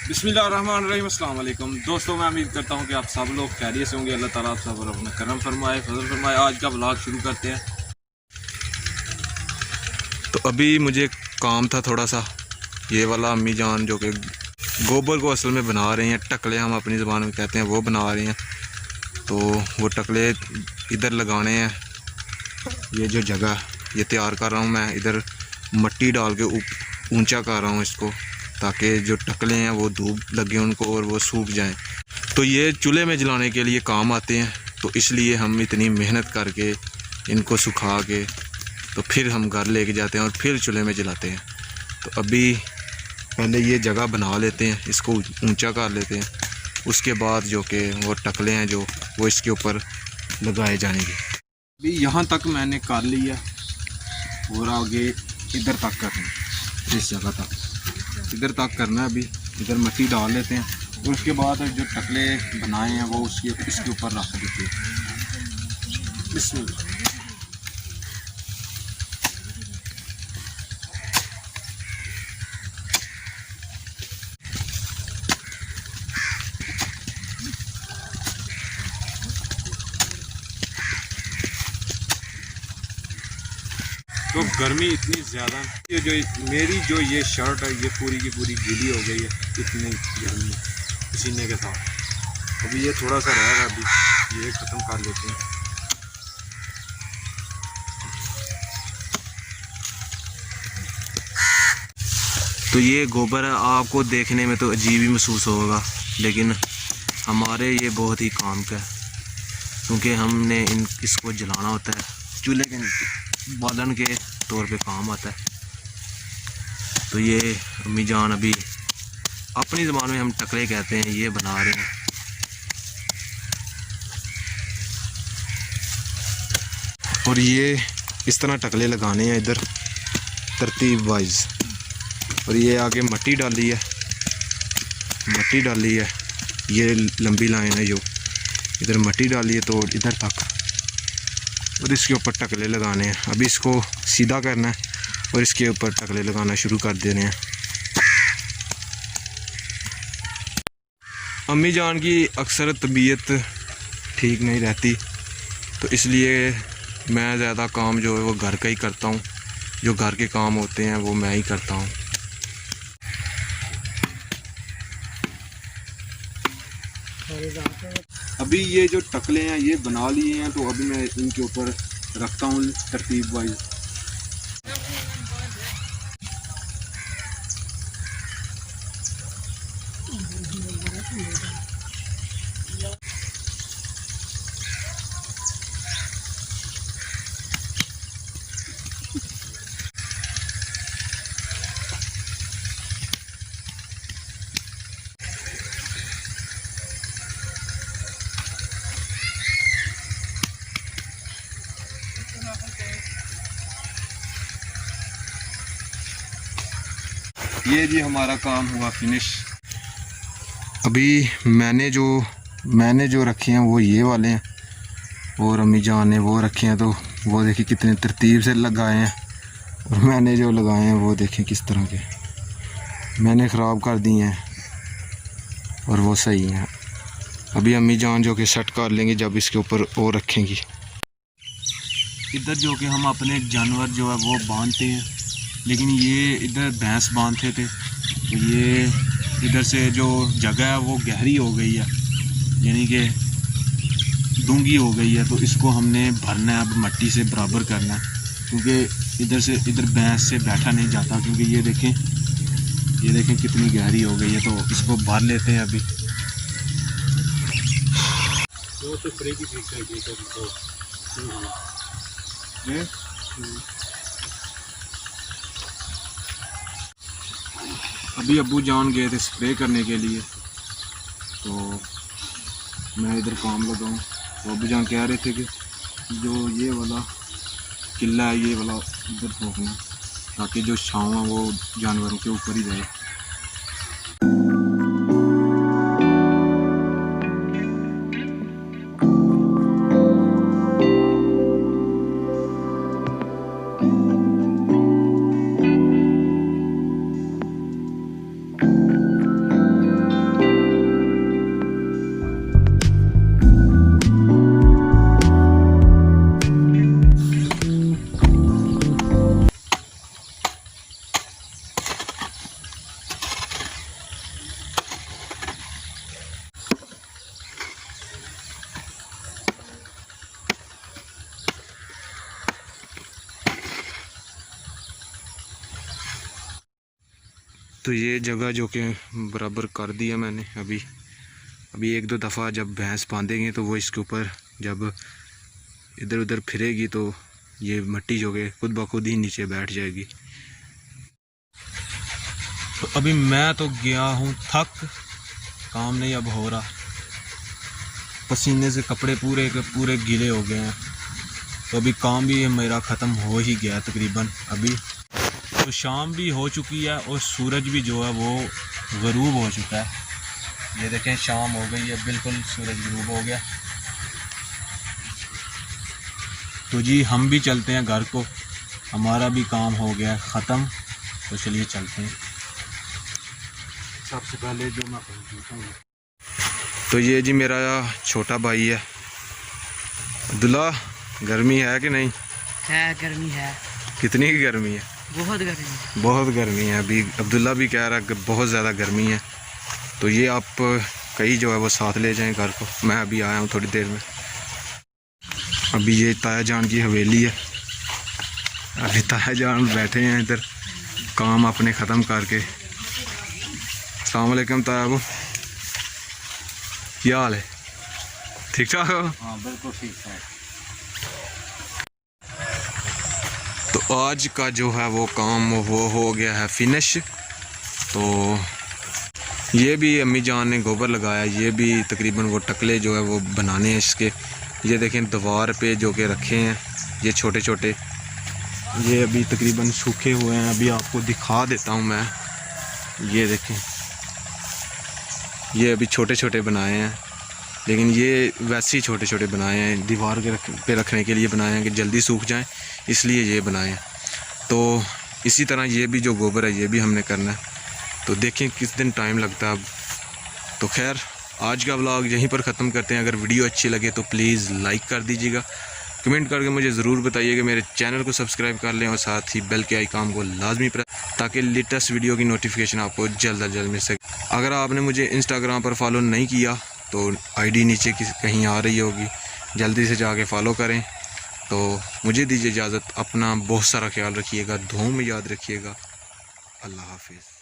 बिस्मिल्लाहिर्रहमानिर्रहीम, अस्सलाम वालेकुम दोस्तों। मैं उम्मीद करता हूँ कि आप सब लोग खैरियत से होंगे। अल्लाह ताला आप सब पर अपना करम फरमाए, फजल फरमाए। आज का व्लॉग शुरू करते हैं। तो अभी मुझे काम था थोड़ा सा, ये वाला अम्मी जान जो कि गोबर को असल में बना रही हैं, टकले हम अपनी ज़बान में कहते हैं, वो बना रही हैं। तो वो टकले इधर लगाने हैं। ये जो जगह ये तैयार कर रहा हूँ मैं, इधर मट्टी डाल के ऊंचा कर रहा हूँ इसको, ताकि जो टकले हैं वो धूप लगे उनको और वो सूख जाएं। तो ये चूल्हे में जलाने के लिए काम आते हैं, तो इसलिए हम इतनी मेहनत करके इनको सुखा के तो फिर हम घर लेके जाते हैं और फिर चूल्हे में जलाते हैं। तो अभी पहले ये जगह बना लेते हैं, इसको ऊंचा कर लेते हैं। उसके बाद जो कि वो टकले हैं जो वो इसके ऊपर लगाए जाएंगे। अभी यहाँ तक मैंने कर लिया और आगे इधर तक करना है, इस जगह तक इधर तक करना है। अभी इधर मिट्टी डाल लेते हैं और उसके बाद जो टकले बनाए हैं वो इसके ऊपर रख देते हैं। इसमें तो गर्मी इतनी ज़्यादा, ये जो मेरी जो ये शर्ट है ये पूरी की पूरी गीली हो गई है इतनी गर्मी पसीने के साथ। अभी ये थोड़ा सा रह रहा, अभी ये ख़त्म कर लेते हैं। तो ये गोबर आपको देखने में तो अजीब ही महसूस होगा, लेकिन हमारे ये बहुत ही काम का है, क्योंकि हमने इसको जलाना होता है, चूल्हे के नीचे बालन के तौर पे काम आता है। तो ये अम्मी जान अभी अपनी ज़बान में हम टकले कहते हैं, ये बना रहे हैं। और ये इस तरह टकले लगाने हैं इधर तरतीब वाइज। और ये आगे मिट्टी डाली है, ये लंबी लाइन है जो इधर मिट्टी डाली है, तो इधर तक और इसके ऊपर टकले लगाने हैं। अभी इसको सीधा करना है और इसके ऊपर टकले लगाना शुरू कर देने हैं। अम्मी जान की अक्सर तबीयत ठीक नहीं रहती, तो इसलिए मैं ज़्यादा काम जो है वो घर का ही करता हूँ। जो घर के काम होते हैं वो मैं ही करता हूँ। अभी ये जो टकले हैं ये बना लिए हैं, तो अभी मैं इनके ऊपर रखता हूँ तरतीब वाइज। ये जी हमारा काम हुआ फिनिश। अभी मैंने जो रखे हैं वो ये वाले हैं, और अम्मी जान ने वो रखे हैं। तो वो देखिए कितने तरतीब से लगाए हैं, और मैंने जो लगाए हैं वो देखिए किस तरह के मैंने ख़राब कर दिए हैं, और वो सही हैं। अभी अम्मी जान जो कि सेट कर लेंगे जब इसके ऊपर और रखेंगी। इधर जो कि हम अपने जानवर जो है वो बांधते हैं, लेकिन ये इधर भैंस बांधते थे, तो ये इधर से जो जगह है वो गहरी हो गई है, यानी कि डूंगी हो गई है। तो इसको हमने भरना है, अब मिट्टी से बराबर करना है, क्योंकि इधर भैंस से बैठा नहीं जाता। क्योंकि ये देखें कितनी गहरी हो गई है। तो इसको भर लेते हैं अभी। अभी अब्बू जान गए थे स्प्रे करने के लिए, तो मैं इधर काम लगाऊँ। तो अब्बू जान कह रहे थे कि जो ये वाला किला है ये वाला इधर ठोकना, ताकि जो छाँव है वो जानवरों के ऊपर ही जाए। तो ये जगह जो कि बराबर कर दिया मैंने। अभी एक दो दफ़ा जब भैंस बांधेंगे तो वो इसके ऊपर जब इधर उधर फिरेगी तो ये मिट्टी जो कि खुद ब खुद ही नीचे बैठ जाएगी। तो अभी मैं तो गया हूँ थक, काम नहीं अब हो रहा, पसीने से कपड़े पूरे के पूरे गीले हो गए हैं। तो अभी काम भी मेरा ख़त्म हो ही गया तकरीबन। अभी तो शाम भी हो चुकी है और सूरज भी जो है वो ग़रूब हो चुका है। ये देखें शाम हो गई है, बिल्कुल सूरज ग़रूब हो गया। तो जी हम भी चलते हैं घर को, हमारा भी काम हो गया ख़त्म। तो चलिए चलते हैं। सबसे पहले जो मैं तो ये जी मेरा छोटा भाई है अब्दुल्ला। गर्मी है कि नहीं? है, गर्मी है। कितनी की गर्मी है? बहुत गर्मी है। बहुत गर्मी है। अभी अब्दुल्ला भी कह रहा है कि बहुत ज़्यादा गर्मी है। तो ये आप कहीं जो है वो साथ ले जाएं घर को। मैं अभी आया हूँ थोड़ी देर में। अभी ये ताया जान की हवेली है। अभी ताया जान बैठे हैं इधर काम अपने ख़त्म करके। अस्सलाम वालेकुम ताया बाबू, क्या हाल है? ठीक ठाक हो? हाँ बिल्कुल ठीक है। तो आज का जो है वो काम वो हो गया है फिनिश। तो ये भी अम्मी जान ने गोबर लगाया। ये भी तकरीबन वो टकले जो है वो बनाने हैं इसके। ये देखें दीवार पे जो के रखे हैं ये छोटे छोटे, ये अभी तकरीबन सूखे हुए हैं। अभी आपको दिखा देता हूँ मैं। ये देखें ये अभी छोटे छोटे बनाए हैं, लेकिन ये वैसे ही छोटे छोटे बनाए हैं, दीवार के पे रखने के लिए बनाए हैं कि जल्दी सूख जाएं, इसलिए ये बनाए हैं। तो इसी तरह ये भी जो गोबर है ये भी हमने करना है। तो देखें किस दिन टाइम लगता है अब। तो खैर आज का व्लॉग यहीं पर ख़त्म करते हैं। अगर वीडियो अच्छी लगे तो प्लीज़ लाइक कर दीजिएगा, कमेंट करके मुझे ज़रूर बताइएगा, मेरे चैनल को सब्सक्राइब कर लें और साथ ही बेल के आइकॉन को लाजमी प्रेस, ताकि लेटेस्ट वीडियो की नोटिफिकेशन आपको जल्द अज जल्द मिल सके। अगर आपने मुझे इंस्टाग्राम पर फॉलो नहीं किया तो आईडी नीचे कहीं आ रही होगी, जल्दी से जाके फॉलो करें। तो मुझे दीजिए इजाज़त, अपना बहुत सारा ख्याल रखिएगा, दुआओं में याद रखिएगा। अल्लाह हाफिज़।